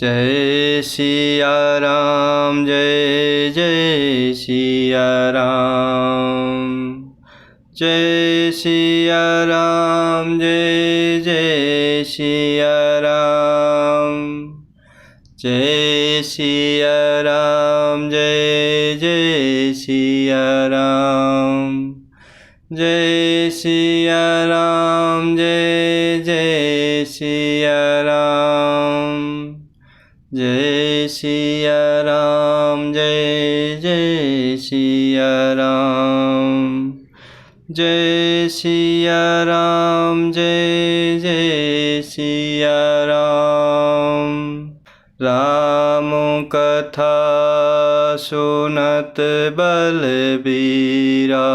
जय सिया राम, जय जय सिया राम। जय सिया राम, जय जय सिया राम। जय सिया राम, जय जय सिया राम। जय सिया राम, जय जय सिया राम। जय सिया राम, जय जय सिया राम। जय सिया राम, जय जय सिया राम। राम कथा सुनत बलबीरा,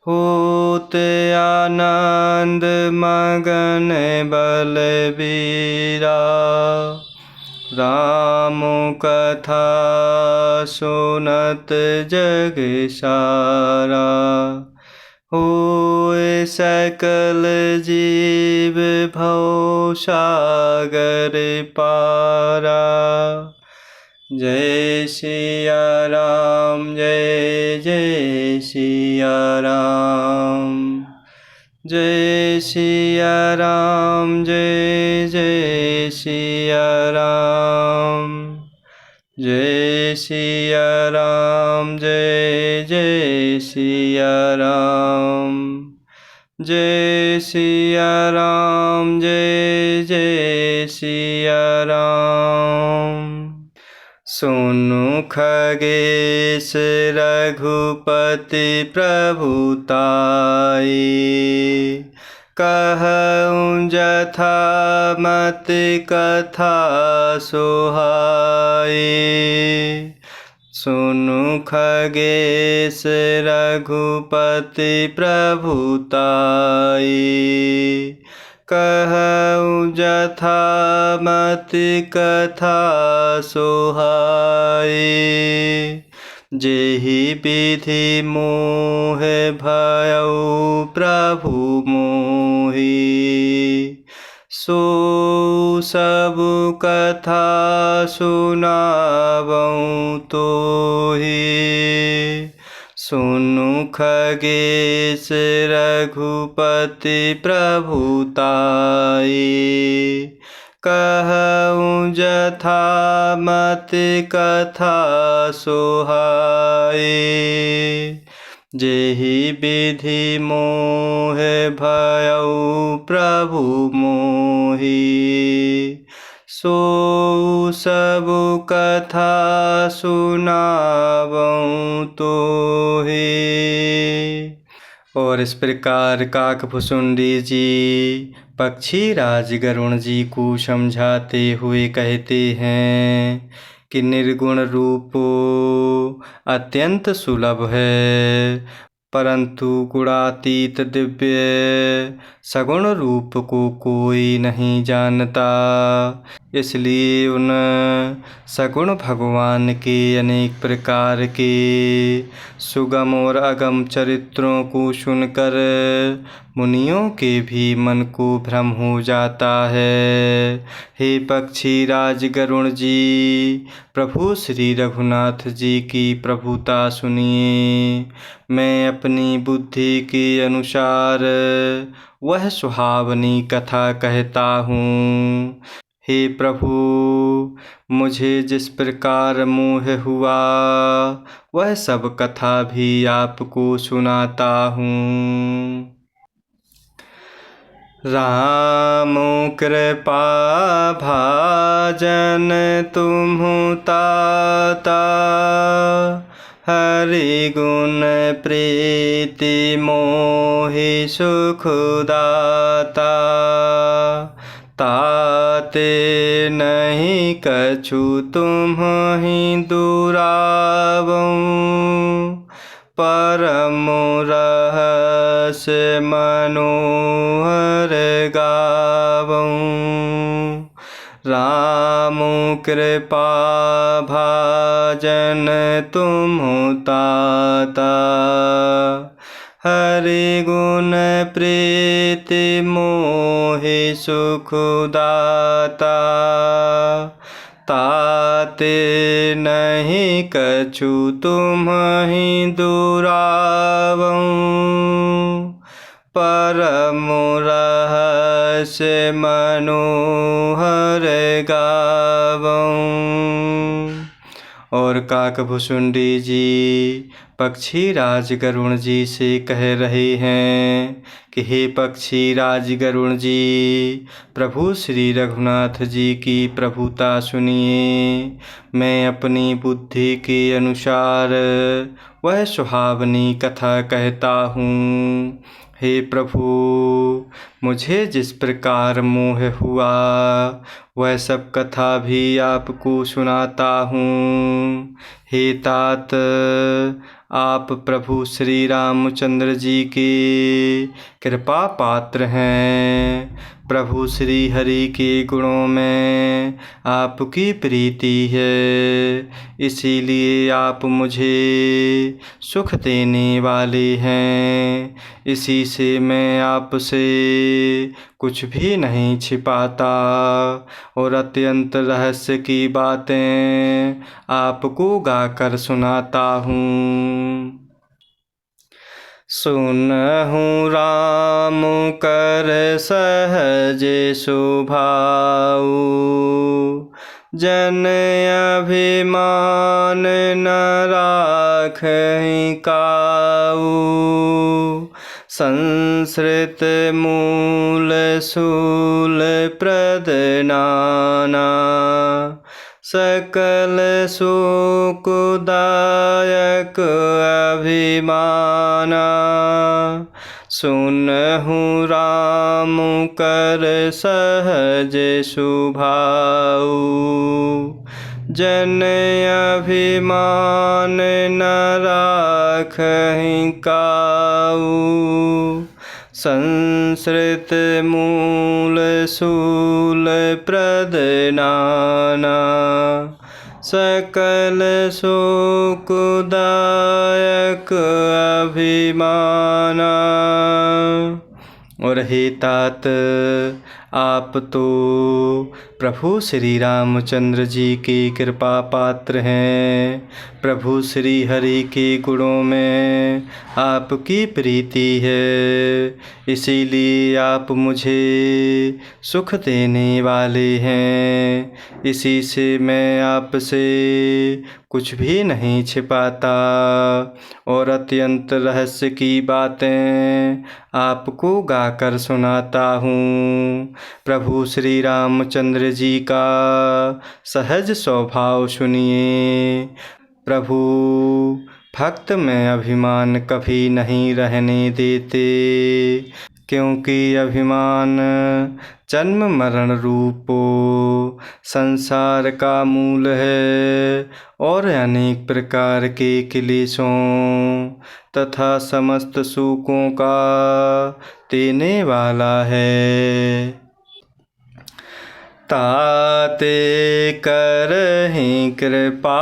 होत आनंद मगन बलबीरा। राम कथा सुनत जग सारा, होए सकल जीव भव सागर पारा। जय सिया राम, जय जय सिया राम। जय सिया राम, जय जय सिया राम। जय सिया राम, जय जय सिया राम। जय सिया राम, जय जय सिया राम। सुनु खगेश रघुपति प्रभुताई, कहऊँ जथा मति कथा सुहाई। सुनु खगेश रघुपति प्रभुताई, कहऊँ जथा मति कथा सुहाई। जेहि विधि मोह भयउ प्रभु मोहि, सो सब कथा सुनावऊँ तोहि। सुनु खगेश रघुपति प्रभुताई, कहऊँ जथा मति कथा सुहाई। जेहि विधि मोह भयउ प्रभु मोहि, सो सब कथा सुनावऊँ तोहि। और इस प्रकार काकभुसुंडी जी पक्षी राज गरुण जी को समझाते हुए कहते हैं कि निर्गुण रूप अत्यंत सुलभ है, परंतु गुणातीत दिव्य सगुण रूप को कोई नहीं जानता। इसलिए उन सगुण भगवान के अनेक प्रकार के सुगम और अगम चरित्रों को सुनकर मुनियों के भी मन को भ्रम हो जाता है। हे पक्षी राज गरुण जी, प्रभु श्री रघुनाथ जी की प्रभुता सुनिए। मैं अपनी बुद्धि के अनुसार वह सुहावनी कथा कहता हूँ। हे प्रभु, मुझे जिस प्रकार मोह हुआ वह सब कथा भी आपको सुनाता हूँ। राम कृपा भाजन तुम्हु ताता, हरि गुण प्रीति मोहि सुख दाता। ताते नहीं कछु तुम्हि दुरावऊँ, परम रहस्य मनोहर गावऊँ। राम कृपा भाजन तुम्हु ताता, हरि गुण प्रीति मोहि सुख दाता। ताते नहीं कछु तुम्हि दुरावऊँ, परम रहस्य मनोहर गावऊँ। और काकभुसुंडी जी पक्षी राज गरुण जी से कह रहे हैं कि हे पक्षी राज गरुण जी, प्रभु श्री रघुनाथ जी की प्रभुता सुनिए। मैं अपनी बुद्धि के अनुसार वह सुहावनी कथा कहता हूँ। हे प्रभु, मुझे जिस प्रकार मोह हुआ वह सब कथा भी आपको सुनाता हूँ। हे तात, आप प्रभु श्री रामचंद्र जी के कृपा पात्र हैं। प्रभु श्री हरि के गुणों में आपकी प्रीति है, इसीलिए आप मुझे सुख देने वाले हैं। इसी से मैं आपसे कुछ भी नहीं छिपाता और अत्यंत रहस्य की बातें आपको गाकर सुनाता हूँ। सुनहु राम कर सहज सुभाऊ, जन अभिमान न राखहि काऊ। संस्कृत मूल शूल प्रद नाना, सकल सुखदायक अभिमाना। सुनहु राम कर सहज सुभाऊ, जन अभिमान न राखहि काऊ। संस्कृत मूल शूल प्रद नाना, सकल सुखदायक अभिमाना। और हे तात, आप तो प्रभु श्री रामचंद्र जी के कृपा पात्र हैं। प्रभु श्री हरि के गुणों में आपकी प्रीति है, इसीलिए आप मुझे सुख देने वाले हैं। इसी से मैं आपसे कुछ भी नहीं छिपाता और अत्यंत रहस्य की बातें आपको गाकर सुनाता हूँ। प्रभु श्री रामचंद्र जी का सहज स्वभाव सुनिए। प्रभु भक्त में अभिमान कभी नहीं रहने देते, क्योंकि अभिमान जन्म मरण रूपो संसार का मूल है और अनेक प्रकार के क्लेशों तथा समस्त सुखों का देने वाला है। ताते करहिं कृपा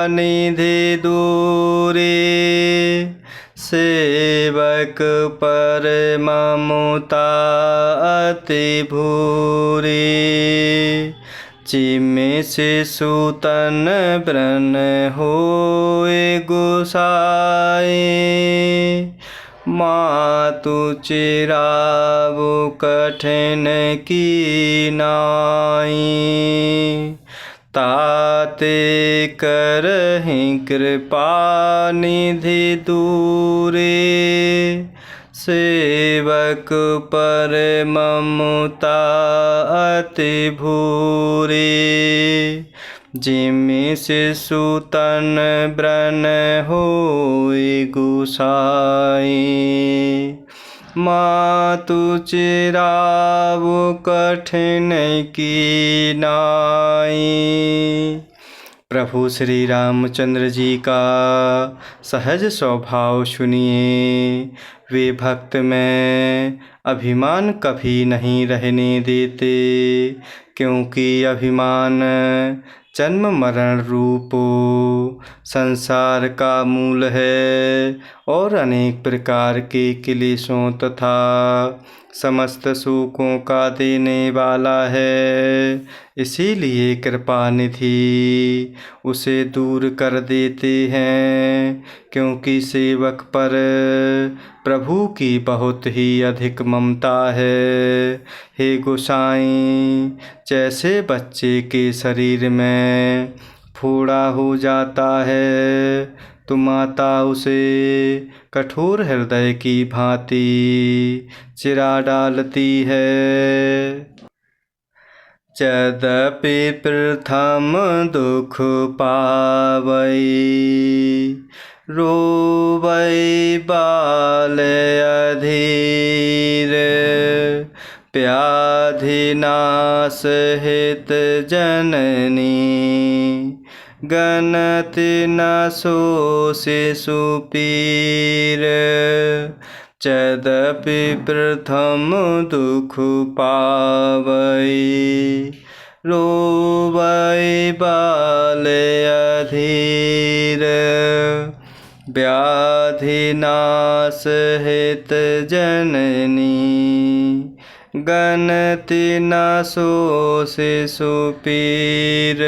निधि दूरी, सेवक पर ममता अति भूरी। जिमि शिशुतन व्रण होए गोसाई, मातु चिरावु कठिन कीनाई। ताते करहिं कृपा निधि दूरी, सेवक पर ममता अति भूरी। जिमि शिशुतन व्रण होए गोसाई, मातु चिरावु कठिन कीनाई। प्रभु श्री रामचंद्र जी का सहज स्वभाव सुनिए। वे भक्त में अभिमान कभी नहीं रहने देते, क्योंकि अभिमान जन्म मरण रूपो संसार का मूल है और अनेक प्रकार के क्लेशों तथा समस्त सुखों का देने वाला है। इसीलिए कृपा निधि उसे दूर कर देते हैं, क्योंकि सेवक पर प्रभु की बहुत ही अधिक ममता है। हे गोसाईं, जैसे बच्चे के शरीर में फोड़ा हो जाता है तो माता उसे कठोर हृदय की भांति चिरा डालती है। यद्यपि प्रथम दुख पावै, रोवै बाल अधीर, व्याधि नाश हित जननी, गणति न सो शिशु पीर। यद्यपि प्रथम दुख पावै, रोवै बाल अधीर, व्याधि नाश हित जननी, गणति न सो शिशु पीर।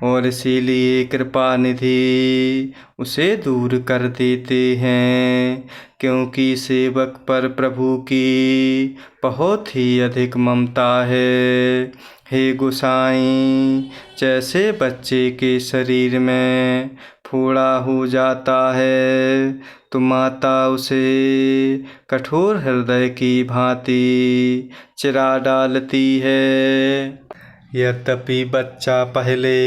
और इसीलिए कृपा निधि उसे दूर कर देते हैं, क्योंकि सेवक पर प्रभु की बहुत ही अधिक ममता है। हे गोसाईं, जैसे बच्चे के शरीर में फोड़ा हो जाता है तो माता उसे कठोर हृदय की भांति चिरा डालती है। यद्यपि बच्चा पहले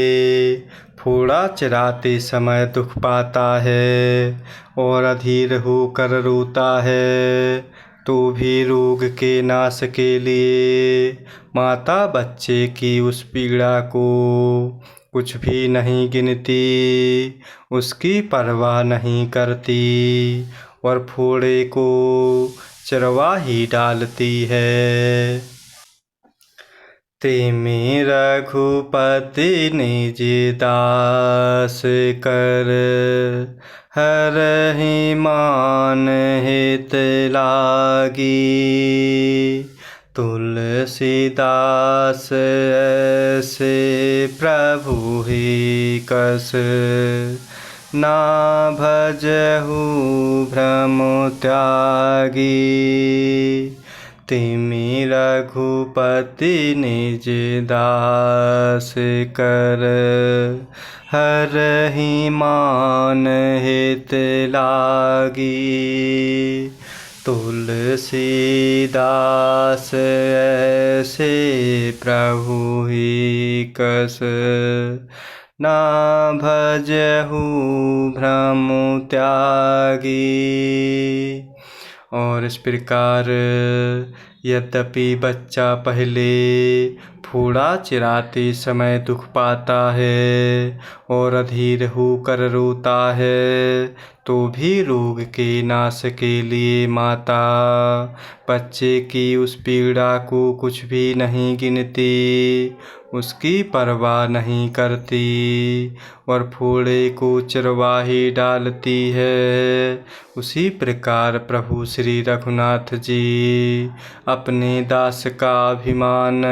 फोड़ा चिराते समय दुख पाता है और अधीर होकर रोता है, तो भी रोग के नाश के लिए माता बच्चे की उस पीड़ा को कुछ भी नहीं गिनती, उसकी परवाह नहीं करती और फोड़े को चिरवा ही डालती है। तेमें रघुपति निज दास कर, हरहि मान हित लागी। तुलसीदास ऐसे प्रभु ही कस, ना भजहु भ्रम त्यागी। तिमि रघुपति निज दास कर, हरहि मान हित लागी। तुलसीदास ऐसे प्रभु ही कस, ना भजहु भ्रम त्यागी। और इस प्रकार यद्यपि बच्चा पहले फोड़ा चिराते समय दुख पाता है और अधीर होकर रोता है, तो भी रोग के नाश के लिए माता बच्चे की उस पीड़ा को कुछ भी नहीं गिनती, उसकी परवाह नहीं करती और फोड़े को चिरवा ही डालती है। उसी प्रकार प्रभु श्री रघुनाथ जी अपने दास का अभिमान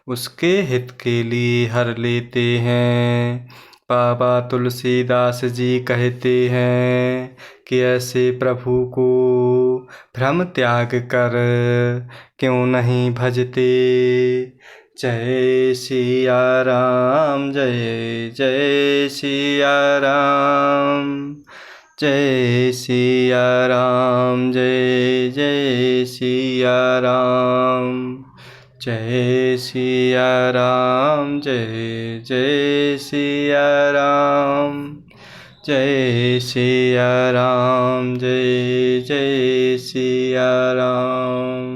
उसके हित के लिए हर लेते हैं। बाबा तुलसीदास जी कहते हैं कि ऐसे प्रभु को भ्रम त्याग कर क्यों नहीं भजते। जय सिया राम, जय जय सिया राम, जय सिया राम, जय जय सिया राम, जय सिया राम, जय जय सिया राम, जय सिया राम, जय जय सिया राम।